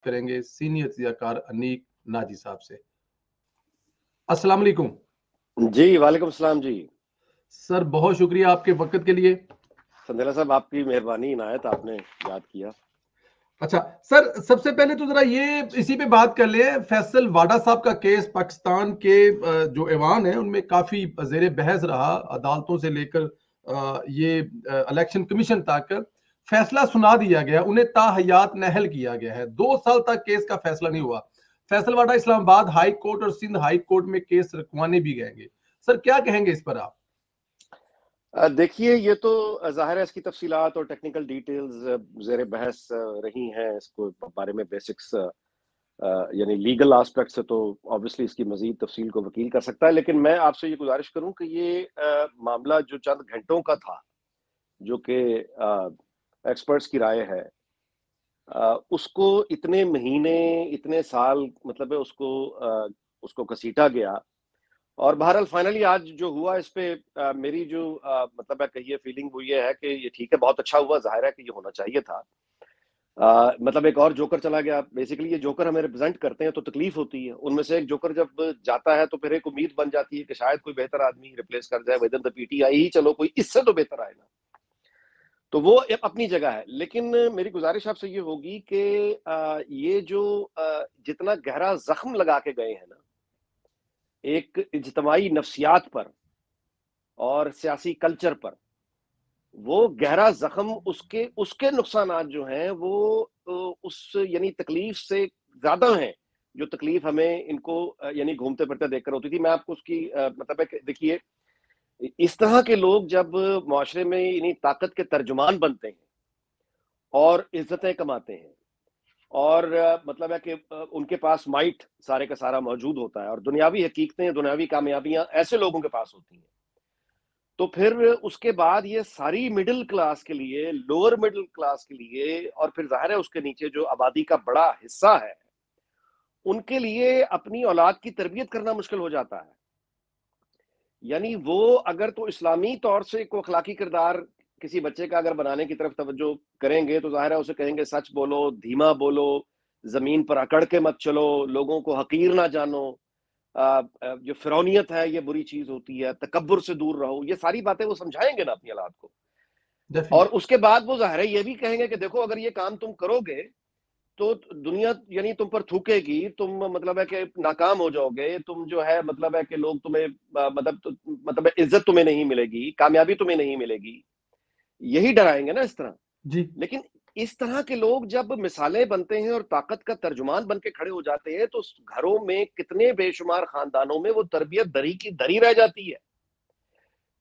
کریں گے سینئر تجزیہ کار انیق ناجی صاحب سے۔ السلام علیکم جی وعلیکم السلام جی سر، بہت شکریہ آپ کے وقت کے لیے۔ سندیلا صاحب، آپ کی مہربانی عنایت، آپ نے یاد کیا۔ اچھا سر، سب سے پہلے تو ذرا یہ اسی پہ بات کر لیں، فیصل واڈا صاحب کا کیس پاکستان کے جو ایوان ہے ان میں کافی زیر بحث رہا، عدالتوں سے لے کر یہ الیکشن کمیشن تک فیصلہ سنا دیا گیا، انہیں تاحیات نہل کیا گیا ہے، 2 سال تک کیس کا فیصلہ نہیں ہوا۔ فیصل واڈا اسلام آباد ہائی کورٹ اور سندھ ہائی کورٹ میں کیس رکھوانے بھی گئیں گے، سر کیا کہیں گے اس پر آپ؟ دیکھیے، یہ تو ظاہر ہے اس کی تفصیلات اور ٹیکنیکل ڈیٹیلز زیر بحث رہی ہیں، اس کو بارے میں بیسکس یعنی لیگل آسپیکٹ سے تو آبویسلی اس کی مزید تفصیل کو وکیل کر سکتا ہے، لیکن میں آپ سے یہ گزارش کروں کہ یہ معاملہ جو چند گھنٹوں کا تھا، جو کہ ایکسپرٹس کی رائے ہے، اس کو اتنے مہینے اتنے سال مطلب ہے اس کو گھسیٹا گیا، اور بہرحال فائنلی آج جو ہوا اس پہ میری جو مطلب ہے کہیے فیلنگ وہ یہ ہے کہ یہ ٹھیک ہے، بہت اچھا ہوا، ظاہر ہے کہ یہ ہونا چاہیے تھا۔ مطلب ایک اور جوکر چلا گیا، بیسیکلی یہ جوکر ہمیں ریپرزینٹ کرتے ہیں تو تکلیف ہوتی ہے، ان میں سے ایک جوکر جب جاتا ہے تو پھر ایک امید بن جاتی ہے کہ شاید کوئی بہتر آدمی ریپلیس کر جائے ودن دا پی ٹی آئی ہی، چلو کوئی اس سے تو بہتر آئے گا، تو وہ اپنی جگہ ہے۔ لیکن میری گزارش آپ سے یہ ہوگی کہ یہ جو جتنا گہرا زخم لگا کے گئے ہیں نا ایک اجتماعی نفسیات پر اور سیاسی کلچر پر، وہ گہرا زخم اس کے نقصانات جو ہیں وہ اس یعنی تکلیف سے زیادہ ہیں جو تکلیف ہمیں ان کو یعنی گھومتے پھرتے دیکھ کر ہوتی تھی۔ میں آپ کو اس کی مطلب ہے کہ دیکھیے، اس طرح کے لوگ جب معاشرے میں یعنی طاقت کے ترجمان بنتے ہیں اور عزتیں کماتے ہیں، اور مطلب ہے کہ ان کے پاس مائٹ سارے کا سارا موجود ہوتا ہے، اور دنیاوی حقیقتیں، دنیاوی کامیابیاں ایسے لوگوں کے پاس ہوتی ہیں، تو پھر اس کے بعد یہ ساری مڈل کلاس کے لیے، لوور مڈل کلاس کے لیے، اور پھر ظاہر ہے اس کے نیچے جو آبادی کا بڑا حصہ ہے، ان کے لیے اپنی اولاد کی تربیت کرنا مشکل ہو جاتا ہے۔ یعنی وہ اگر تو اسلامی طور سے کوئی اخلاقی کردار کسی بچے کا اگر بنانے کی طرف توجہ کریں گے تو ظاہر ہے اسے کہیں گے سچ بولو، دھیما بولو، زمین پر اکڑ کے مت چلو، لوگوں کو حقیر نہ جانو، جو فرعونیت ہے یہ بری چیز ہوتی ہے، تکبر سے دور رہو، یہ ساری باتیں وہ سمجھائیں گے نا اپنی اولاد کو۔ اور اس کے بعد وہ ظاہر ہے یہ بھی کہیں گے کہ دیکھو اگر یہ کام تم کرو گے تو دنیا یعنی تم پر تھوکے گی، تم مطلب ہے کہ ناکام ہو جاؤ گے، تم جو ہے مطلب ہے کہ لوگ تمہیں مطلب عزت تمہیں نہیں ملے گی، کامیابی تمہیں نہیں ملے گی، یہی ڈرائیں گے نا اس طرح۔ جی لیکن اس طرح کے لوگ جب مثالیں بنتے ہیں اور طاقت کا ترجمان بن کے کھڑے ہو جاتے ہیں تو گھروں میں کتنے بے شمار خاندانوں میں وہ تربیت دری کی دری رہ جاتی ہے،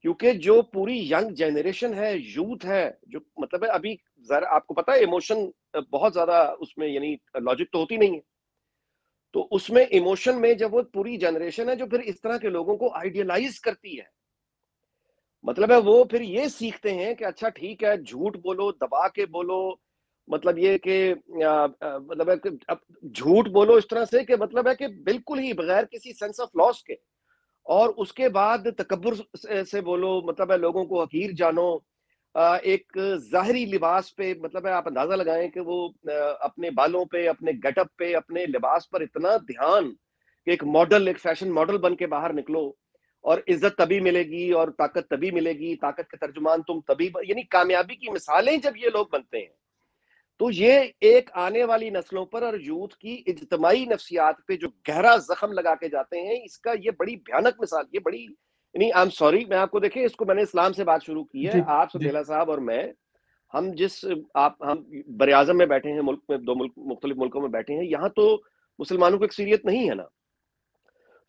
کیونکہ جو پوری ینگ جنریشن ہے، یوتھ ہے، جو مطلب ہے ابھی ذرا آپ کو پتا ہے ایموشن بہت زیادہ اس میں یعنی لاجک تو ہوتی نہیں ہے، تو اس میں ایموشن میں جب وہ پوری جنریشن ہے جو پھر اس طرح کے لوگوں کو آئیڈیلائز کرتی ہے، مطلب ہے وہ پھر یہ سیکھتے ہیں کہ اچھا ٹھیک ہے جھوٹ بولو، دبا کے بولو، مطلب یہ کہ مطلب ہے کہ جھوٹ بولو اس طرح سے کہ مطلب ہے کہ بالکل ہی بغیر کسی سینس آف لاس کے، اور اس کے بعد تکبر سے بولو، مطلب ہے لوگوں کو حقیر جانو، ایک ظاہری لباس پہ مطلب ہے آپ اندازہ لگائیں کہ وہ اپنے بالوں پہ، اپنے گیٹ اپ پہ، اپنے لباس پر اتنا دھیان کہ ایک ماڈل، ایک فیشن ماڈل بن کے باہر نکلو، اور عزت تبھی ملے گی اور طاقت تبھی ملے گی، طاقت کے ترجمان تم تبھی، یعنی کامیابی کی مثالیں جب یہ لوگ بنتے ہیں تو یہ ایک آنے والی نسلوں پر اور یوتھ کی اجتماعی نفسیات پہ جو گہرا زخم لگا کے جاتے ہیں، اس کا یہ بڑی بھیانک مثال، یہ بڑی یعنی آئی ایم سوری، میں آپ کو دیکھیں، اس کو میں نے اسلام سے بات شروع کی ہے، جی آپ جی سندیلا صاحب اور میں، ہم ہم بر اعظم میں بیٹھے ہیں، ملک میں، مختلف ملکوں میں بیٹھے ہیں، یہاں تو مسلمانوں کو اکثریت نہیں ہے نا،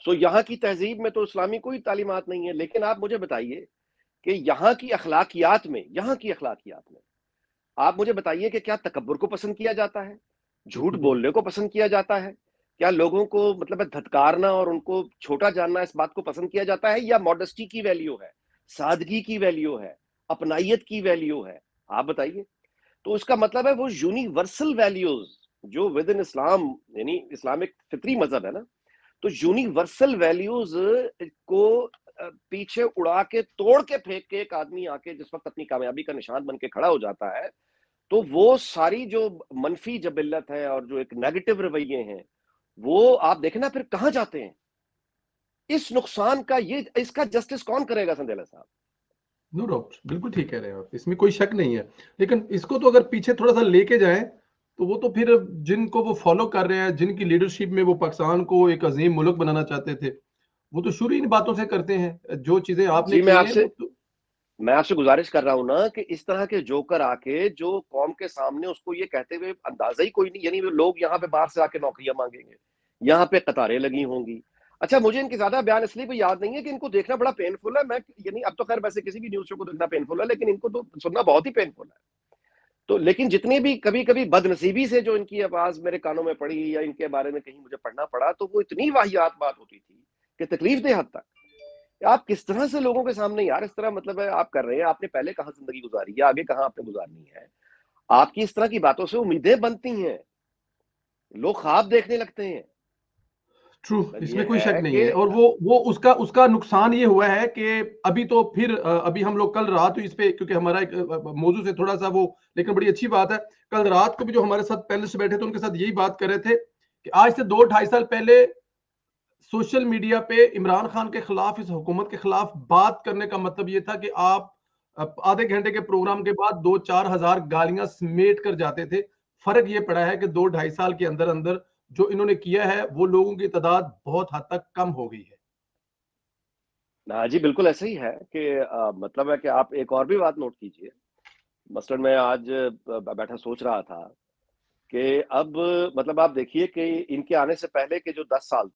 سو یہاں کی تہذیب میں تو اسلامی کوئی تعلیمات نہیں ہے، لیکن آپ مجھے بتائیے کہ یہاں کی اخلاقیات میں آپ مجھے بتائیے کہ کیا تکبر کو پسند کیا جاتا ہے، جھوٹ بولنے کو پسند کیا جاتا ہے، کیا لوگوں کو مطلب دھتکارنا اور ان کو چھوٹا جاننا اس بات کو پسند کیا جاتا ہے، یا ماڈسٹی کی ویلیو ہے، سادگی کی ویلیو ہے، اپنائیت کی ویلیو ہے؟ آپ بتائیے۔ تو اس کا مطلب ہے وہ یونیورسل ویلیوز جو ود ان اسلام، یعنی اسلام ایک فطری مذہب ہے نا، تو یونیورسل ویلیوز کو پیچھے اڑا کے، توڑ کے پھینک کے ایک آدمی آ کے جس وقت اپنی کامیابی کا نشان بن کے کھڑا ہو جاتا ہے تو وہ ساری جو منفی جبلت ہے اور جو ایک نیگیٹو رویے ہیں وہ آپ دیکھنا پھر کہاں جاتے ہیں. اس نقصان کا اس کا جسٹس کون کرے گا سندیلا صاحب؟ نو ڈاؤٹ، بالکل ٹھیک کہہ رہے ہیں آپ، اس میں کوئی شک نہیں ہے. لیکن اس کو تو اگر پیچھے تھوڑا سا لے کے جائیں تو وہ تو پھر جن کو وہ فالو کر رہے ہیں، جن کی لیڈرشپ میں وہ پاکستان کو ایک عظیم ملک بنانا چاہتے تھے، وہ تو شروع ہی ان باتوں سے کرتے ہیں. جو چیزیں آپ نے جی کی ہیں وہ تو میں آپ سے گزارش کر رہا ہوں نا کہ اس طرح کے جوکر آ کے جو قوم کے سامنے اس کو یہ کہتے ہوئے اندازہ ہی کوئی نہیں، یعنی لوگ یہاں پہ باہر سے آ کے نوکریاں مانگیں گے، یہاں پہ قطاریں لگی ہوں گی. اچھا مجھے ان کے زیادہ بیان اس لیے بھی یاد نہیں ہے کہ ان کو دیکھنا بڑا پینفل ہے. میں یعنی اب تو خیر ویسے کسی بھی نیوز شو کو دیکھنا پینفل ہے، لیکن ان کو تو سننا بہت ہی پینفل ہے. تو لیکن جتنی بھی کبھی کبھی بد نصیبی سے جو ان کی آواز میرے کانوں میں پڑی یا ان کے بارے میں کہیں مجھے پڑھنا پڑا تو وہ اتنی واہیات بات ہوتی تھی کہ تکلیف دہ حد تک. آپ کس طرح سے لوگوں کے سامنے یار اس طرح مطلب ہے آپ کر رہے ہیں، آپ نے پہلے کہاں زندگی گزاری ہے، آگے کہاں آپ نے گزارنی ہے. آپ کی اس طرح کی باتوں سے امیدیں بنتی ہیں، لوگ خواب دیکھنے لگتے ہیں. ٹرو، مطلب اس یہ میں کوئی شک ہے نہیں ہے. کہ اور وہ اس کا نقصان یہ ہوا ہے کہ ابھی تو پھر ابھی ہم لوگ کل رات اس پہ، کیونکہ ہمارا ایک موضوع سے تھوڑا سا وہ، لیکن بڑی اچھی بات ہے، کل رات کو بھی جو ہمارے ساتھ پینلسٹ بیٹھے تھے ان کے ساتھ یہی بات کر رہے تھے کہ آج سے 2-2.5 سال پہلے سوشل میڈیا پہ عمران خان کے خلاف، اس حکومت کے خلاف بات کرنے کا مطلب یہ تھا کہ آپ آدھے گھنٹے کے پروگرام کے بعد 2-4 ہزار گالیاں سمیٹ کر جاتے تھے. فرق یہ پڑا ہے کہ 2-2.5 سال کے اندر اندر جو انہوں نے کیا ہے وہ لوگوں کی تعداد بہت حد تک کم ہو گئی ہے. ہاں جی بالکل ایسا ہی ہے کہ مطلب ہے کہ آپ ایک اور بھی بات نوٹ کیجئے. مثلاً میں آج بیٹھا سوچ رہا تھا کہ اب مطلب آپ دیکھیے کہ ان کے آنے سے پہلے کے جو 10 سال